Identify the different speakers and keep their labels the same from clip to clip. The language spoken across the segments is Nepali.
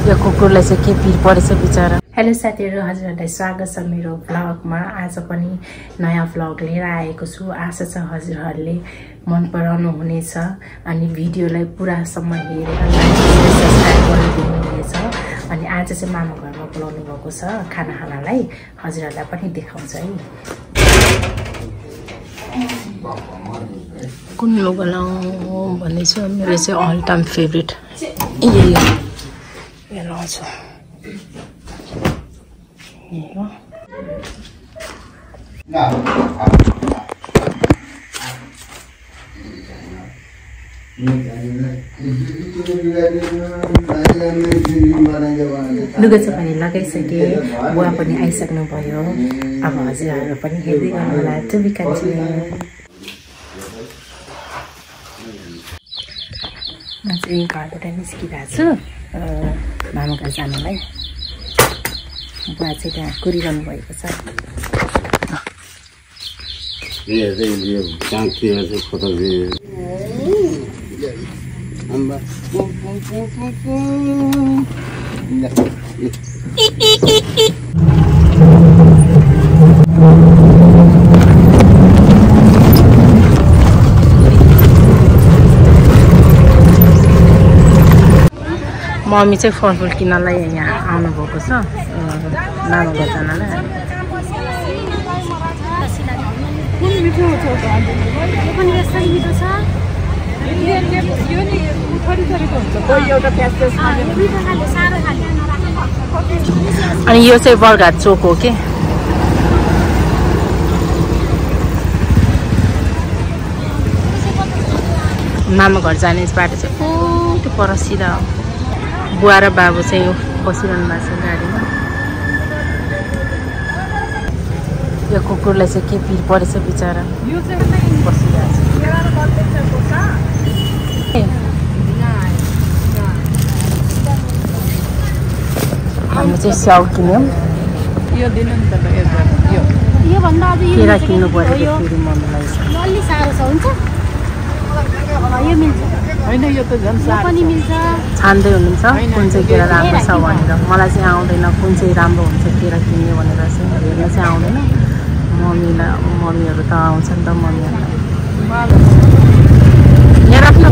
Speaker 1: यो कुकुरलाई चाहिँ के पिर परेछ बिचरा। हेलो साथीहरु, हजुरहरुलाई स्वागत छ मेरो भ्लगमा। आज पनि नयाँ भ्लग लिएर आएको छु। आशा छ हजुरहरुले मन पराउनु हुनेछ अनि भिडियोलाई पुरासम्म हेरेर लाइक सब्स्क्राइब गरिदिनु हुनेछ। अनि आज चाहिँ मामा घरमा बोलाउनु भएको छ खाना खानलाई, हजुरहरुलाई पनि देखाउँछ है। कुन लुगा लाउँ भन्ने छ मेरो चाहिँ अल टाइम फेभरेट यही हो। यो लाउँछु लुगा चाहिँ पनि लगाइसके, बुवा पनि आइसक्नु भयो। अब हजुरहरू पनि हेर्दै गर्नु होला। To be continued. म चाहिँ घरबाट निस्किरहेको छु मामा घर जानुलाई। बुवा चाहिँ त्यहाँ कुरिरहनु भएको छ। मम्मी चाहिँ फलफुल किन्नलाई यहाँ आउनु भएको छ मामा घर जानलाई। अनि यो चाहिँ बरघाट चोक हो के। मामा घर जाने बाटो चाहिँ त्यो पर सिधा हो। बुवा र बाबु चाहिँ बसिरहनु भएको छ गाडीमा। यो कुकुरलाई चाहिँ के पिर परेछ बिचरा, बसिरहेको छ। हामी चाहिँ स्याउ किन्यौँ। केरा किन्नु पऱ्यो फेरि मम्मीलाई। छान्दै हुनुहुन्छ कुन चाहिँ केरा राम्रो छ भनेर। मलाई चाहिँ आउँदैन कुन चाहिँ राम्रो हुन्छ केरा किन्ने भनेर चाहिँ हेर्न चाहिँ आउँदैन। मम्मीहरू त आउँछ नि त। मम्मीहरूलाई यहाँ राख्नु।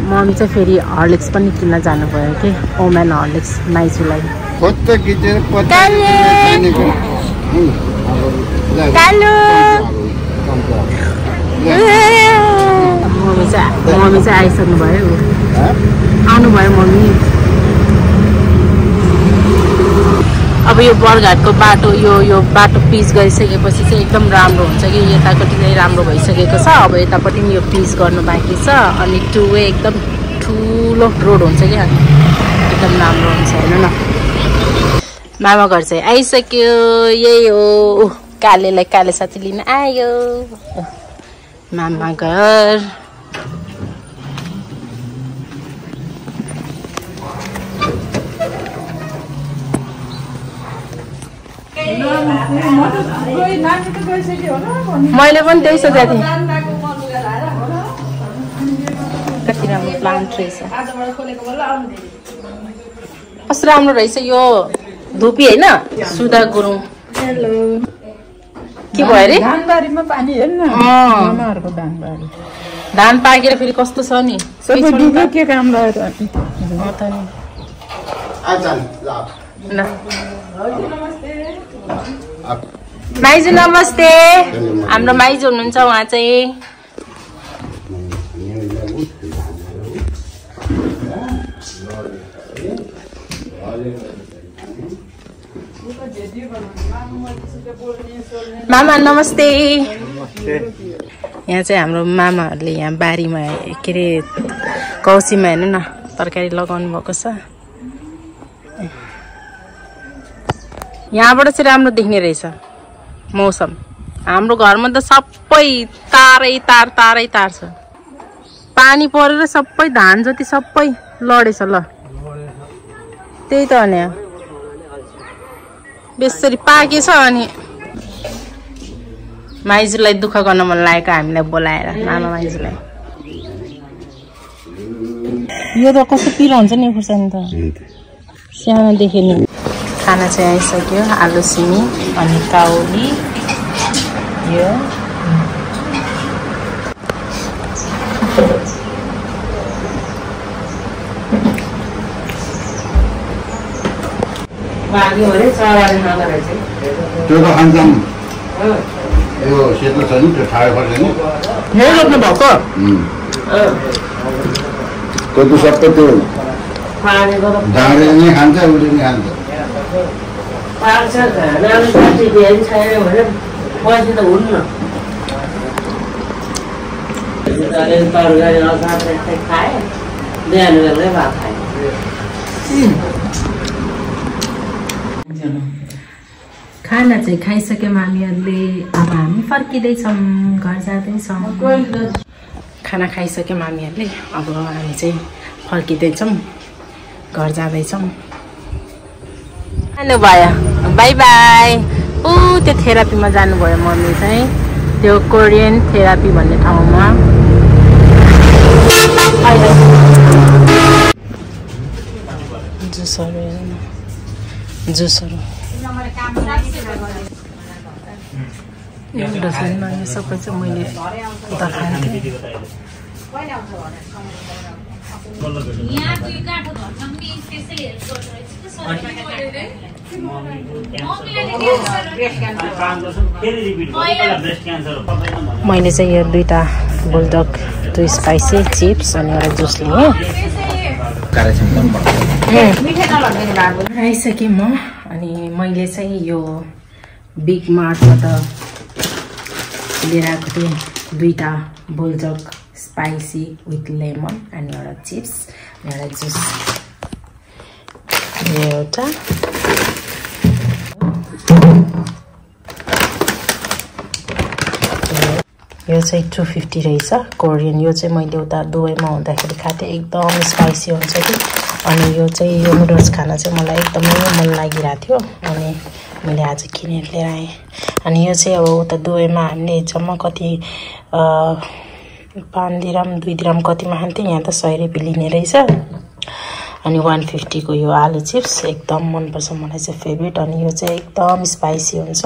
Speaker 1: मम्मी चाहिँ फेरि हर्लिक्स पनि किन्न जानुभयो कि, ओमेन हर्लिक्स नाइजुलाई। मम्मी चाहिँ आइसक्नु भयो, आउनुभयो मम्मी। अब यो बरघाटको बाटो यो बाटो पिच गरिसकेपछि चाहिँ एकदम राम्रो हुन्छ कि। यतापट्टि चाहिँ राम्रो भइसकेको छ। अब यतापट्टि पनि यो पिच गर्नु बाँकी छ। अनि टु वे एकदम ठुलो रोड हुन्छ कि, एकदम राम्रो हुन्छ। हेर्नु न मामा घर चाहिँ आइसक्यो। यही हो कालेलाई, काले साथी लिन आयो मामा घर। मैले पनि त्यही सोचेको थिएँ। कति राम्रो प्लान्ट रहेछ, कस्तो राम्रो रहेछ यो धुपी होइन। सुधा गुरुङ हेलो के भयो अरे धानबारीमा पानी हेर्न। धान पाकेर फेरि कस्तो छ नि सबै डुब्यो। के काम लाग्यो त नि। माइजू नमस्ते। हाम्रो माइजू हुनुहुन्छ उहाँ चाहिँ। मामा नमस्ते। यहाँ चाहिँ हाम्रो मामाहरूले यहाँ बारीमा के अरे कौसीमा हेर्नु न तरकारी लगाउनु भएको छ। यहाँबाट चाहिँ राम्रो देख्ने रहेछ मौसम। हाम्रो घरमा त सबै तारै तार छ। पानी परेर सबै धान जति सबै लडेछ। ल त्यही त हो नि बेसरी पाकेछ। अनि माइजूलाई दुःख गर्न मन लागेको हामीलाई बोलाएर मामा माइजूलाई यो त कस्तो पिरो हुन्छ नि खुर्सानी त सानोदेखि नि खाना चाहिँ आइसक्यो आलु सिमी अनि काउली यो
Speaker 2: त्यो त खान्छौँ यो सेतो छ नि त्यो ठाडो खोर्सानी
Speaker 1: यही रोप्नु भएको
Speaker 2: त्यो त सबै त्यो ढाँडे नै खान्छ उसले नि खान्छ
Speaker 1: खाना चाहिँ खाइसक्यौँ हामीहरूले अब हामी फर्किँदैछौँ घर जाँदैछौँ खाना खाइसक्यौँ हामीहरूले अब हामी चाहिँ फर्किँदैछौँ घर जाँदैछौँ जानु भयो बाई बाई ऊ त्यो थेरापीमा जानुभयो मम्मी चाहिँ त्यो कोरियन थेरापी भन्ने ठाउँमा जुसहरू एउटा छैन यो सबै चाहिँ मैले उता खान्थेँ मैले चाहिँ यो दुईटा बुलडग 2 स्पाइसी चिप्स अनि एउटा जुस लिएँ आइसकेँ म अनि मैले चाहिँ यो बिग मार्टबाट लिएर आएको थिएँ दुईटा बुलडग स्पाइसी विथ लेमन अनि एउटा चिप्स अनि एउटा जुस एउटा यो चाहिँ 250 रहेछ कोरियन यो चाहिँ मैले उता दुबईमा हुँदाखेरि खाएको थिएँ एकदम स्पाइसी हुन्छ कि अनि यो चाहिँ यो नुडल्स खाना चाहिँ मलाई एकदमै मन लागिरहेको थियो अनि मैले आज किनेर लिएर आएँ अनि यो चाहिँ अब उता दुबईमा हामीले जम्मा कति 5 दिरम 2 दिरम कतिमा खान्थ्यौँ यहाँ त 100 रुपियाँ लिने रहेछ अनि 150 को यो आलु चिप्स एकदम मनपर्छ मलाई चाहिँ फेभरेट अनि यो चाहिँ एकदम स्पाइसी हुन्छ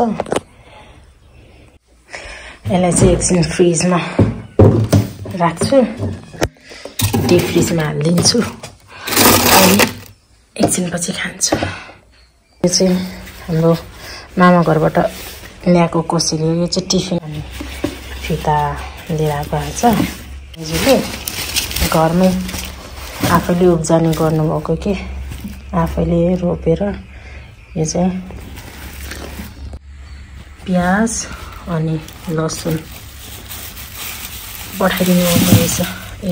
Speaker 1: यसलाई चाहिँ एकछिन फ्रिजमा राख्छु डिप फ्रिजमा हालिदिन्छु अनि एकछिन पछि खान्छु यो चाहिँ हाम्रो मामा घरबाट ल्याएको कोसेली यो चाहिँ टिफिन अनि फिता लिएर आएको आएछ हजुरले घरमै आफैले उब्जनी गर्नुभएको कि आफैले रोपेर यो चाहिँ प्याज अनि लसुन पठाइदिनु रहेछ ए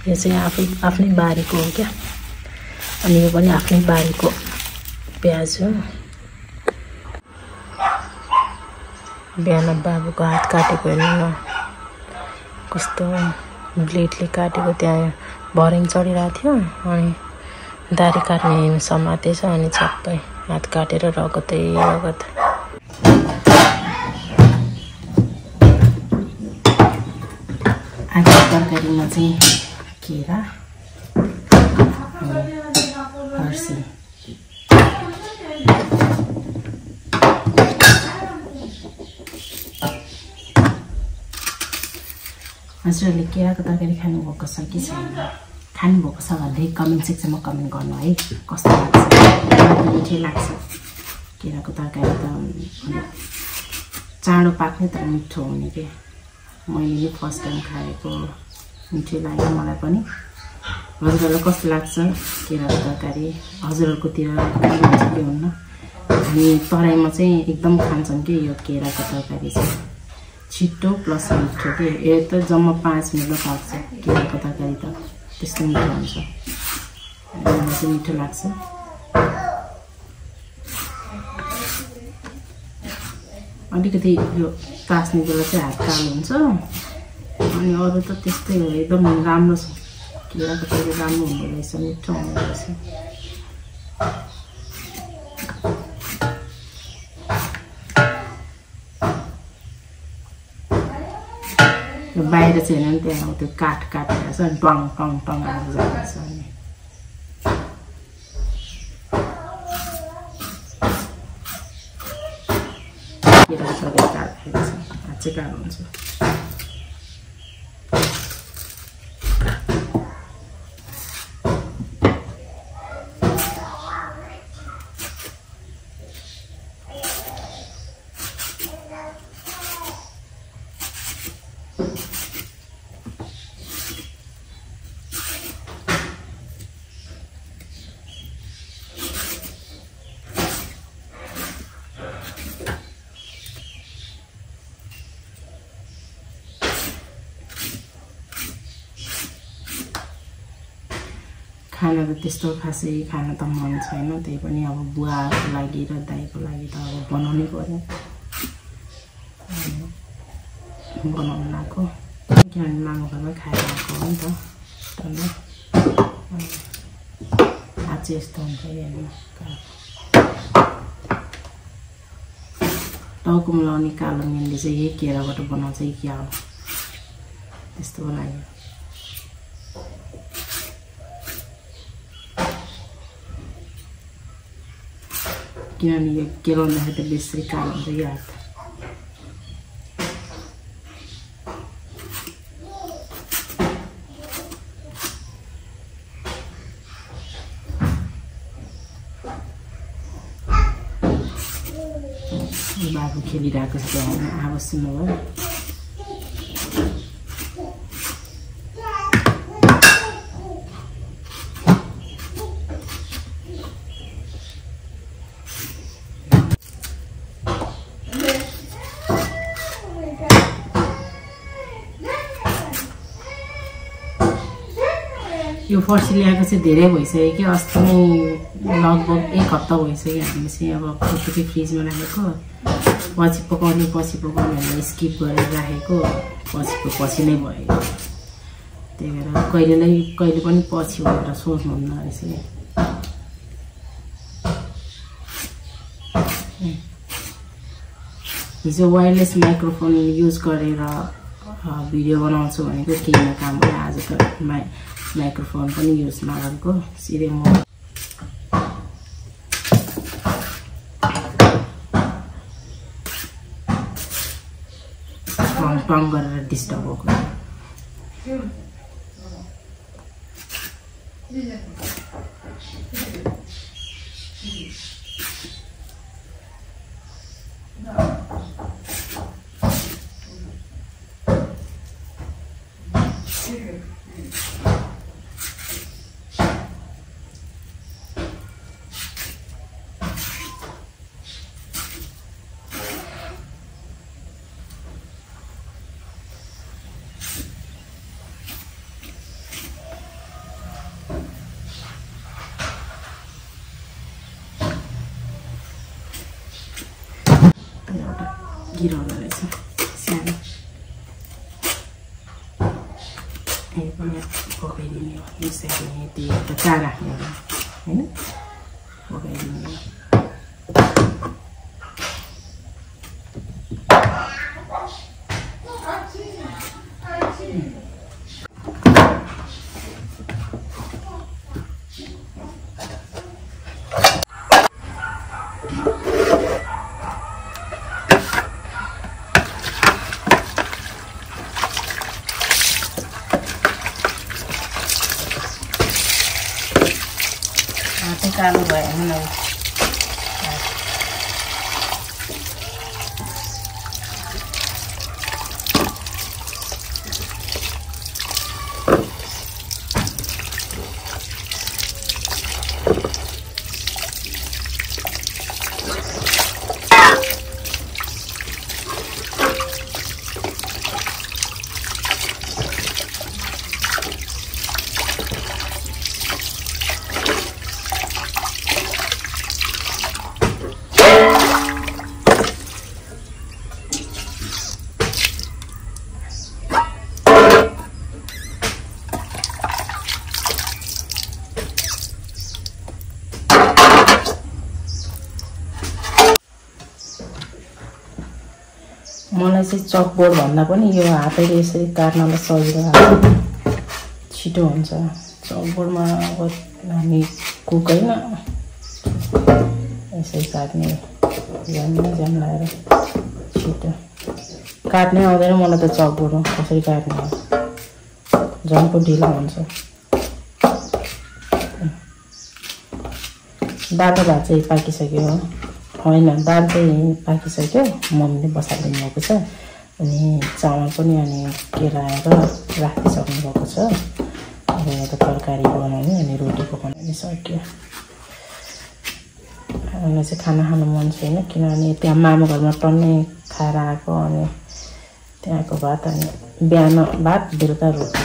Speaker 1: यो चाहिँ आफ्नै बारीको हो क्या अनि यो पनि आफ्नै बारीको प्याज हो बिहान बाबुको हात काटेको हेर्नु न कस्तो ब्लेडले काटेको त्यहाँ भरिङ चढिरहेको थियो अनि दारी काट्ने समातेछ अनि छक्कै हात काटेर रगतै रगत आज तरकारीमा चाहिँ केरा फर्सी हजुरहरूले केराको तरकारी खानुभएको छ कि छैन खानुभएको छ भने कमेन्ट सेक्सनमा कमेन्ट गर्नु है कस्तो लाग्छ मलाई मिठै लाग्छ केराको तरकारी त चाँडो पाक्ने तर मिठो हुने के मैले नि फर्स्ट टाइम खाएको मिठै लाग्यो मलाई पनि हजुरहरूलाई कस्तो लाग्छ केराको तरकारी हजुरहरूकोतिर हुन्छ कि हुन्न हामी तराईमा चाहिँ एकदम खान्छौँ कि यो केराको तरकारी चाहिँ छिटो प्लस मिठो के यो त जम्मा 5 मिनटमा पाक्छ केराको तरकारी त त्यस्तो मिठो हुन्छ मलाई चाहिँ मिठो लाग्छ अलिकति यो तास्ने बेला चाहिँ हात कालो हुन्छ अनि अरू त त्यस्तै हो एकदम राम्रो छ केराको तरकारी राम्रो हुँदो रहेछ मिठो हुँदो रहेछ बाहिर चाहिँ हैन त्यहाँ त्यो काठ काटेर छ अनि टङ टङ टङ आएर जान्छ अनि केरा सबै काटेको छ अझै गाह्रो हुन्छ खाना त त्यस्तो खासै खान त मन छैन त्यही पनि अब बुवाको लागि र दाइको लागि त अब बनाउनै पर्यो बनाउनु आएको किनभने मामा घरमा खाएर आएको हो नि त आज चाहिँ यस्तो हुन्छ हेर्नु टाउको मिलाउने कालो मेहन्दी चाहिँ यही केराबाट बनाउँछ कि क्या हो त्यस्तो लाग्यो किनभने यो केलाउँदाखेरि त बेसी कालो हुन्छ यो हात बाबु खेलिरहेको छ त्यहाँ आवाज सुन्नुभयो यो फर्सी ल्याएको चाहिँ धेरै भइसक्यो कि अस्ति नै लगभग 1 हप्ता भइसक्यो हामीले चाहिँ अब फुटुकै फ्रिजमा राखेको पछि पकाउने भनेर स्किप गरेर राखेको पछि नै भयो त्यही भएर कहिले पनि पछि भनेर सोच्नुहुन्न रहेछ हिजो वायरलेस माइक्रोफोन युज गरेर भिडियो बनाउँछु भनेको केही न काम भयो आज त माइक्रोफोन पनि युज नगरेको सिधै म टङ गरेर डिस्टर्ब भएको गिराउँदो रहेछ सानो यही पनि पकाइदिने हो मिसाइदिने त्यो त चारा होइन पकाइदिने कालो भएन न मलाई चाहिँ चकबोर्ड भन्दा पनि यो हातैले यसरी काट्नलाई सजिलो छिटो हुन्छ चकबोर्डमा अब हामी कुक हैन यसरी काट्ने जाम लाएर छिटो काट्ने आउँदैन मलाई त चकबोर्डमा कसरी काट्ने झन्को ढिलो हुन्छ दाल भात चाहिँ पाकिसक्यो होइन दाल चाहिँ पाकिसक्यो मम्मीले बसालिदिनु भएको छ अनि चामल पनि अनि केलाएर राखिसक्नु भएको छ अब यहाँ त तरकारी बनाउने अनि रोटी पकाउनु सक्यो मलाई चाहिँ खाना खानु मन छैन किनभने त्यहाँ मामा घरमा टन्नै खाएर आएको अनि त्यहाँको भात अनि बिहान भात बेलुका रोटी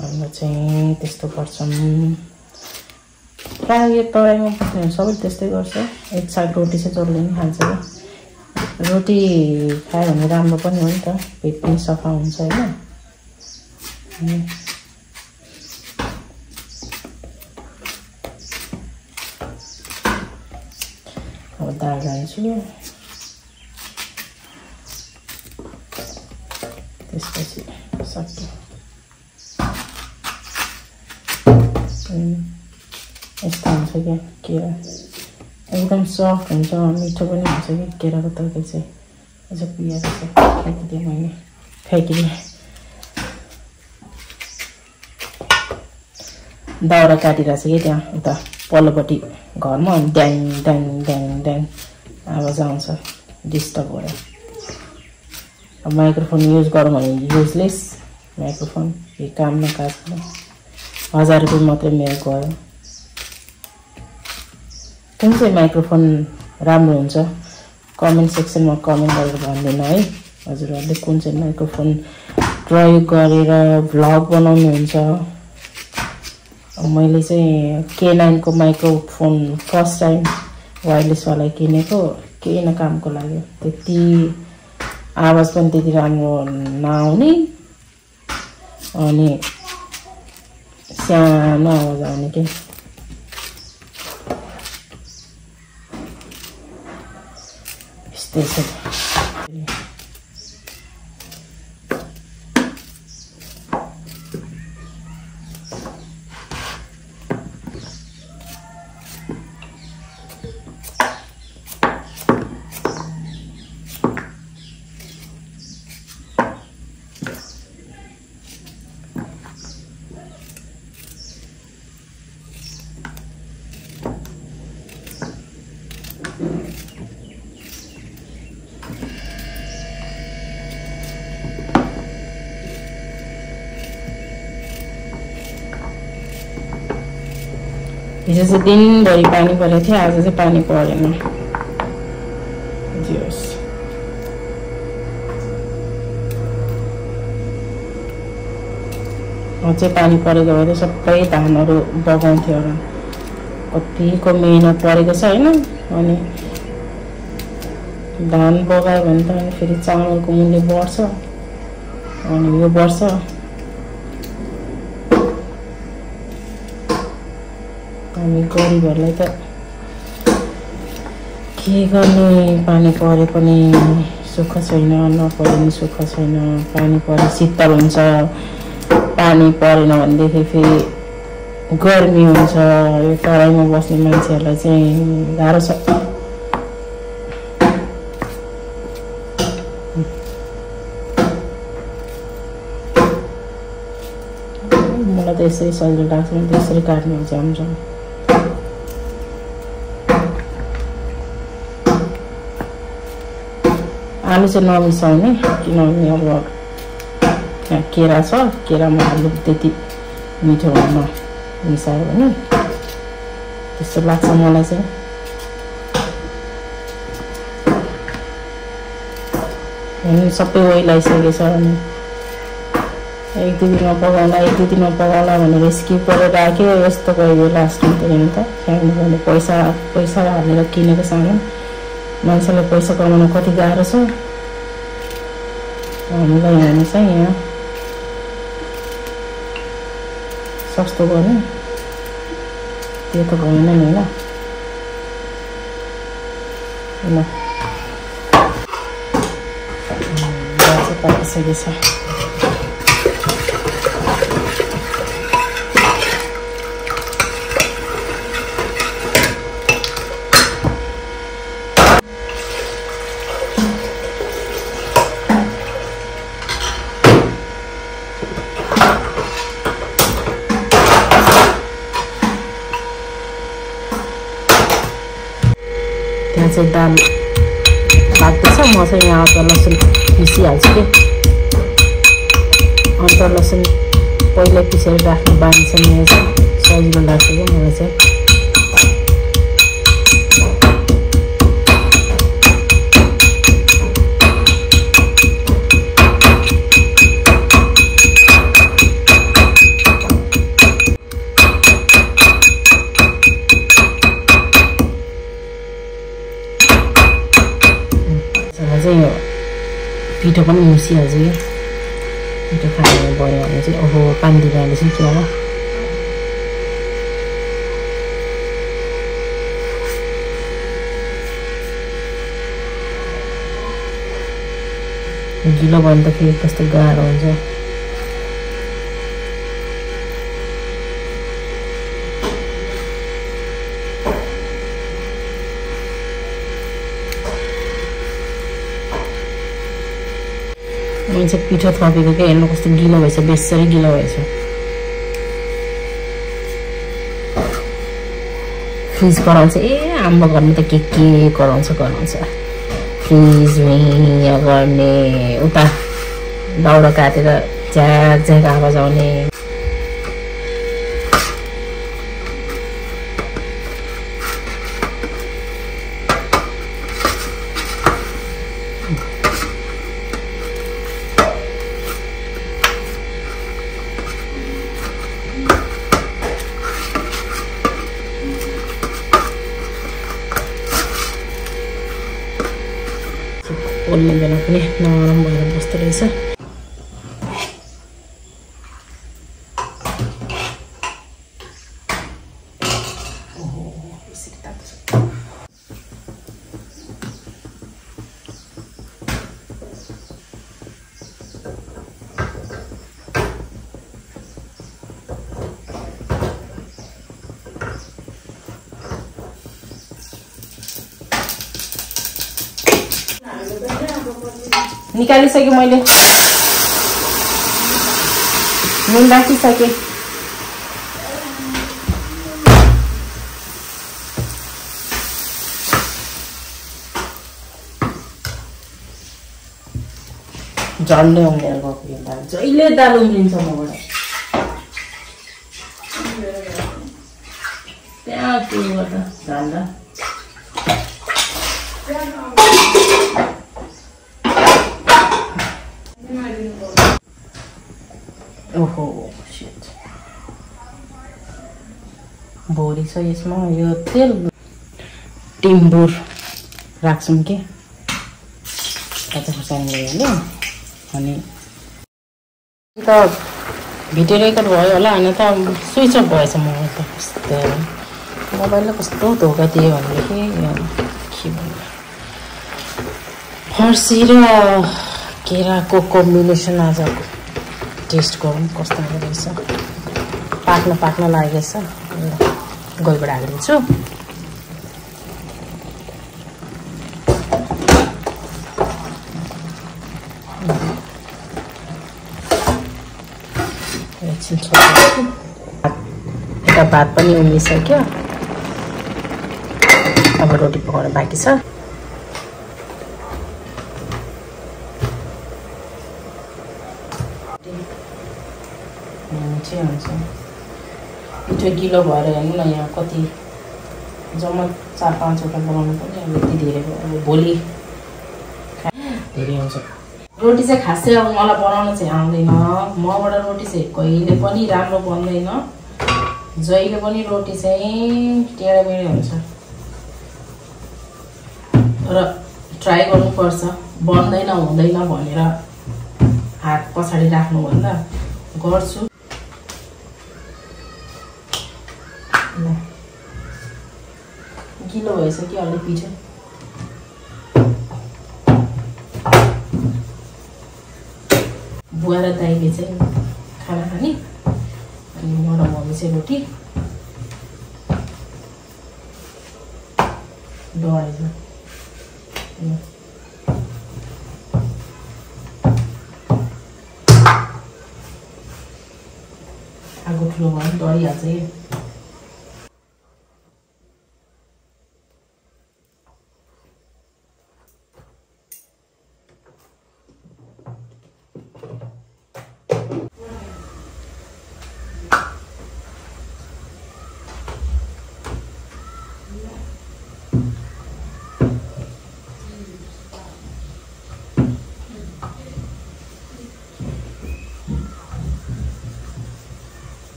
Speaker 1: हाम्रो चाहिँ त्यस्तो गर्छौँ प्रायः यो तराईमा बस्ने सबै त्यस्तै गर्छ एक साग रोटी चाहिँ जसले पनि खान्छ रोटी खायो भने राम्रो पनि हो नि त पेट पनि सफा हुन्छ होइन अब दाल हाल्छु त्यसपछि सक्यो यस्तो हुन्छ क्या केरा एकदम सफ्ट हुन्छ मिठो पनि हुन्छ कि केराको तरकारी चाहिँ अझ पियाज चाहिँ फ्याँकिदिएँ मैले फ्याँकिदिएँ दाउरा काटिरहेको छ कि त्यहाँ उता पल्लोपट्टि घरमा अनि ड्याङ ड्याङ ड्याङ ड्याङ आवाज आउँछ डिस्टर्ब भएर अब माइक्रोफोन युज गरौँ भने युजलेस माइक्रोफोन यो काम न काज 1000 रुपियाँ मात्रै मेरो गयो कुन चाहिँ माइक्रोफोन राम्रो हुन्छ कमेन्ट सेक्सनमा कमेन्ट गरेर भनिदिनु है हजुरहरूले कुन चाहिँ माइक्रोफोन प्रयोग गरेर भ्लग बनाउनुहुन्छ मैले चाहिँ K9 को माइक्रोफोन फर्स्ट टाइम वायरलेस वाला किनेको केही न कामको लाग्यो त्यति आवाज पनि त्यति राम्रो नआउने अनि सानो आवाज आउने के यस्तै छ हिजो चाहिँ दिनभरि पानी परेको थियो आज चाहिँ पानी परेन जियोस् अझै पानी परेको भए सबै धानहरू बगाउँथ्यो होला कतिको मेहनत परेको छ हैन अनि धान बगायो भने त अनि फेरि चामलको मूल्य बढ्छ अनि यो वर्ष हामी गरिबहरुलाई त के गर्ने पानी परे पनि सुख छैन नपरे पनि सुख छैन पानी परे शीतल हुन्छ पानी परेन भनेदेखि फेरि गर्मी हुन्छ यो तराईमा बस्ने मान्छेहरुलाई चाहिँ गाह्रो छ मलाई त यसरी सजिलो लाग्छ नि त्यसरी काट्नु हुन्छ हाम्रो आलु चाहिँ नमिसाउने किनभने अब यहाँ केरा छ केरामा आलु त्यति मिठो हुन मिसायो भने त्यस्तो लाग्छ मलाई चाहिँ अनि सबै ओइलाइसकेको छ अनि एक दुई दिनमा पकाउला भनेर स्किप गरेर राख्यो यस्तो गयो लास्टमा त हेर्नु त फ्यामिली भने पैसा हालेर किनेको सामान मान्छेलाई पैसा कमाउन कति गाह्रो छ हामीलाई हेर्नु चाहिँ यहाँ सस्तो गर्ने त्यो त भएन नि ल पाकिसकेको छ। त्यहाँ चाहिँ दाल पाक्दैछ। म चाहिँ यहाँ अदुवा लसुन पिसिहाल्छु कि। अदुवा लसुन पहिला पिसेर राख्नु बानी छ, मेरो चाहिँ सजिलो लाग्छ कि मलाई चाहिँ। चाहिँ पिठो पनि मुसिहाल्छ कि। पिठो खानु पऱ्यो भने चाहिँ ओहो पानी दिइहाल्छ कि होला। गिलो भयो भने त फेरि कस्तो गाह्रो हुन्छ। मैले चाहिँ पिठो थपेको क्या, हेर्नु कस्तो गिलो भएछ, बेसरी गिलो भएछ। फ्रिज गराउँछ। ए आम्बो गर्नु त के गराउँछ। फ्रिजमै गर्ने उता दाउरा काटेर झ्याक आवाज आउने। पोल्ने पनि नरम भएर बस्दो रहेछ। निकालिसकेँ मैले, नुन राखिसकेँ। झन्डै उम्लेर गएको यो दाल, जहिले दाल उम्लिन्छ मबाट। त्यहाँ त्यो गर्दा झाल्दा ओहो शिट, भोलि छ यसमा यो तेल टिम्बुर राख्छौँ कि कता खुर्सानी हाल्यो अनि त भिडियो रेकर्ड भयो होला। होइन त स्विच अफ भएछ मोबाइल त। कस्तो मोबाइलले कस्तो धोका दियो भनेदेखि के भन्नु, फर्सी र केराको कम्बिनेसन आज टेस्ट गरौँ कस्तो रहेछ। पाक्न लागेको छ। गलबाट हालिदिन्छु। यता भात पनि उम्लिसक्यो। अब रोटी पकाउन बाँकी छ। पिठो गिलो भएर हेर्नु न, यहाँ कति जम्मा 4-5वटा बनाउनु पर्ने। अब यति धेरै अब भोलि धेरै हुन्छ। रोटी चाहिँ खासै अब मलाई बनाउन चाहिँ आउँदैन। मबाट रोटी चाहिँ कहिले पनि राम्रो बन्दैन। जहिले पनि रोटी चाहिँ टेढोमेढो हुन्छ। तर ट्राई गर्नुपर्छ। बन्दैन हुँदैन भनेर हात पछाडि राख्नुभन्दा गर्छु। गिलो भएछ कि अलि पिठो। 1 बुवा र दाइले चाहिँ खाना खाने अनि म र मम्मी चाहिँ रोटी डढाइमा आगो ठुलो भयो भने डढिहाल्छ यो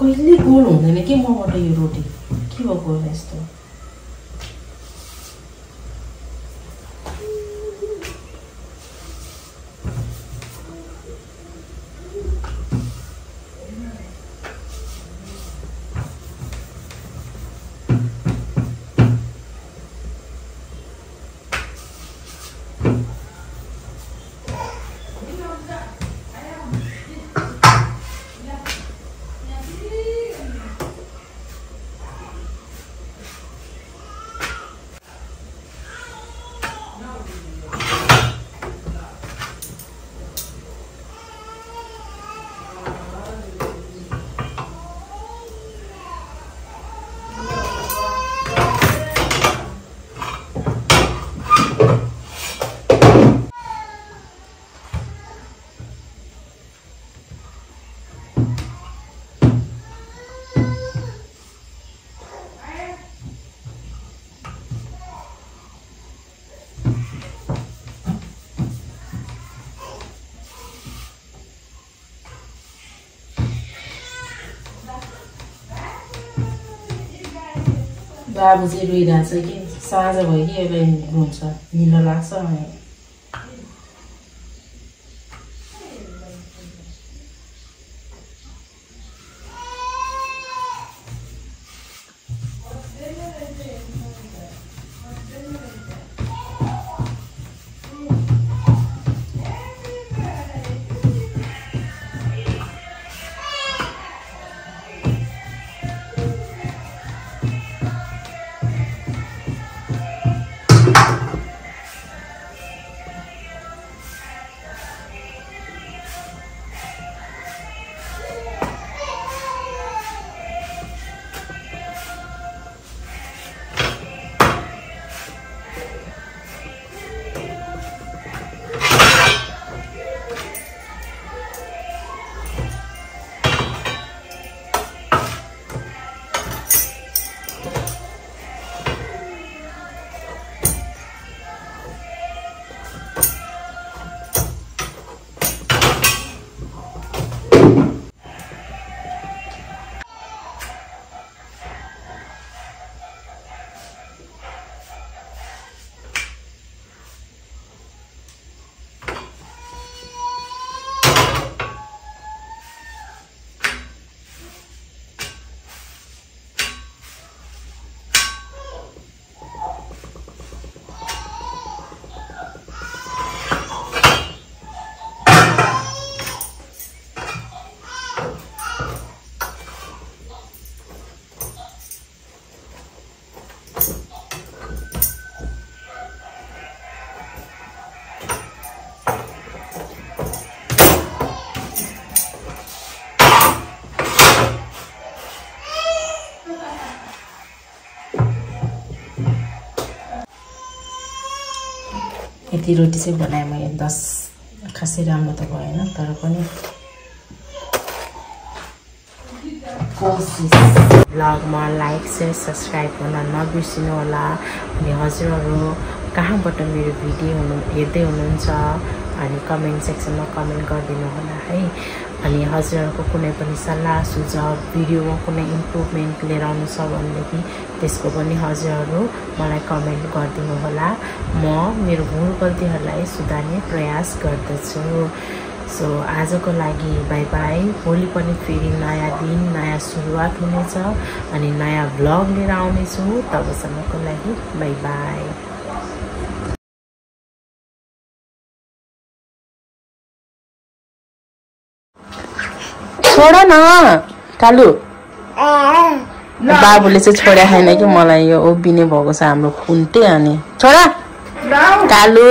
Speaker 1: कहिले गोल हुँदैन के मबाट यो रोटी के भएको होला यस्तो बाबु चाहिँ रोइरहेछ कि साँझ भयो कि यसलाई रुन्छ निलो लाग्छ अनि यति रोटी चाहिँ बनाएँ मैले 10 खासै राम्रो त भएन तर पनि कोसिस भ्लगमा लाइक शेयर सब्सक्राइब गर्न नबिर्सिनु होला अनि हजुरहरू कहाँबाट मेरो भिडियो हेर्दै हुनुहुन्छ अनि कमेन्ट सेक्सनमा कमेन्ट गरिदिनु होला है अनि हजुरहरूको कुनै पनि सल्लाह सुझाव भिडियोमा कुनै इम्प्रुभमेन्ट लिएर आउनु छ भनेदेखि त्यसको पनि हजुरहरू मलाई कमेन्ट गरिदिनु होला म मेरो भुल गल्तीहरूलाई सुधार्ने प्रयास गर्दछु सो आजको लागि बाई बाई। भोलि पनि फेरि नयाँ दिन नयाँ सुरुवात हुनेछ अनि नयाँ भ्लग लिएर आउनेछु। तबसम्मको लागि बाई बाई। छोड न कालु। बाबुले चाहिँ छोड्या छैन कि मलाई यो उभिने भएको छ हाम्रो खुन्टे अनि छोड कालु।